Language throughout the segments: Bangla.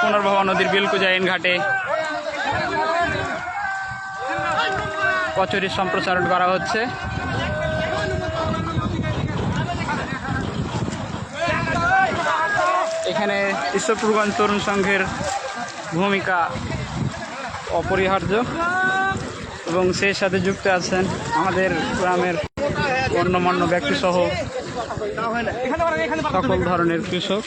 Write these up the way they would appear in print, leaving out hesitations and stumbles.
পুনর্ভবা নদীর বিলকুজাইন ঘাটে কচুরির সম্প্রসারণ করা হচ্ছে। এখানে ঈশ্বরপুরগঞ্জ তরুণ সংঘের ভূমিকা অপরিহার্য এবং সেই সাথে যুক্ত আছেন আমাদের গ্রামের গণ্যমান্য ব্যক্তিসহ সকল ধরনের কৃষক।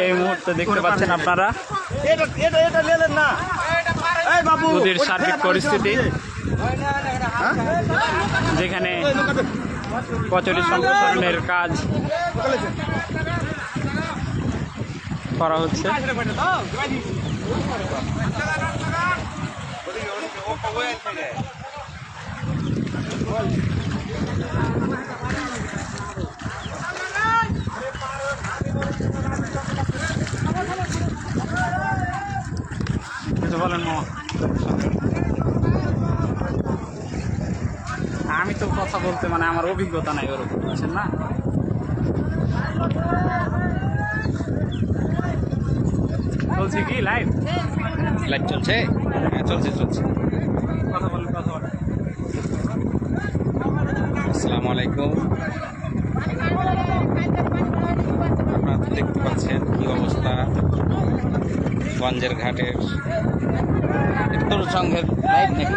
এই মুহূর্তে দেখতে পাচ্ছেন আপনারা নদীর সার্বিক পরিস্থিতি, যেখানে কচুরি সম্প্রসারণের কাজ করা হচ্ছে। কিছু বলেন মামা? আমি তো কথা বলতে মানে আমার অভিজ্ঞতা নাই ওরকম, বুঝছেন না? চলছে কি লাইভ? লাইভ চলছে? হ্যাঁ চলছে। কথা বলেন। আসসালামু আলাইকুম। আপনারা তো দেখতে পাচ্ছেন কি অবস্থা গঞ্জের ঘাটের। তরুণ সংঘের লাইভ নাকি?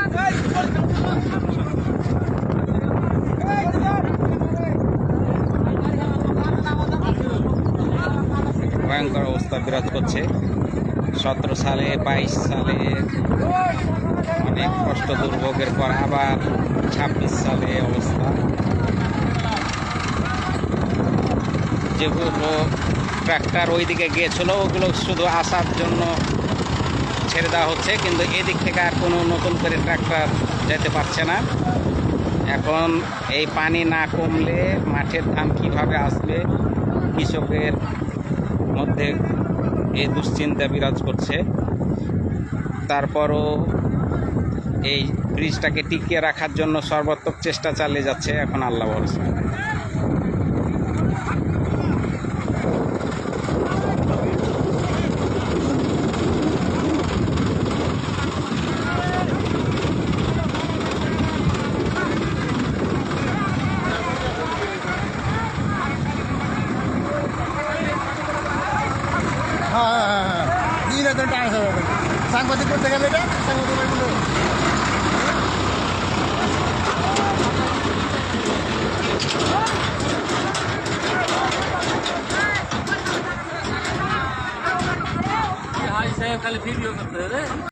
ভয়ঙ্কর অবস্থা বিরাজ করছে। 17 সালে 22 সালে অনেক কষ্ট দুর্ভোগের পর আবার 26 সালে অবস্থা। যেগুলো ট্রাক্টর ওইদিকে গিয়েছিল ওগুলো শুধু আসার জন্য ছেড়ে দেওয়া হচ্ছে, কিন্তু এদিক থেকে আর কোনো নতুন করে ট্রাক্টর যেতে পারছে না। এখন এই পানি না কমলে মাঠের ধান কীভাবে আসবে, কৃষকের মধ্যে এই দুশ্চিন্তা বিরাজ করছে। তারপরও এই ব্রিজটাকে টিকিয়ে রাখার জন্য সর্বাত্মক চেষ্টা চালিয়ে যাচ্ছে। এখন আল্লাহ ভরসা। সাংবাদিক করতে গেলে খালি ভিডিও করতে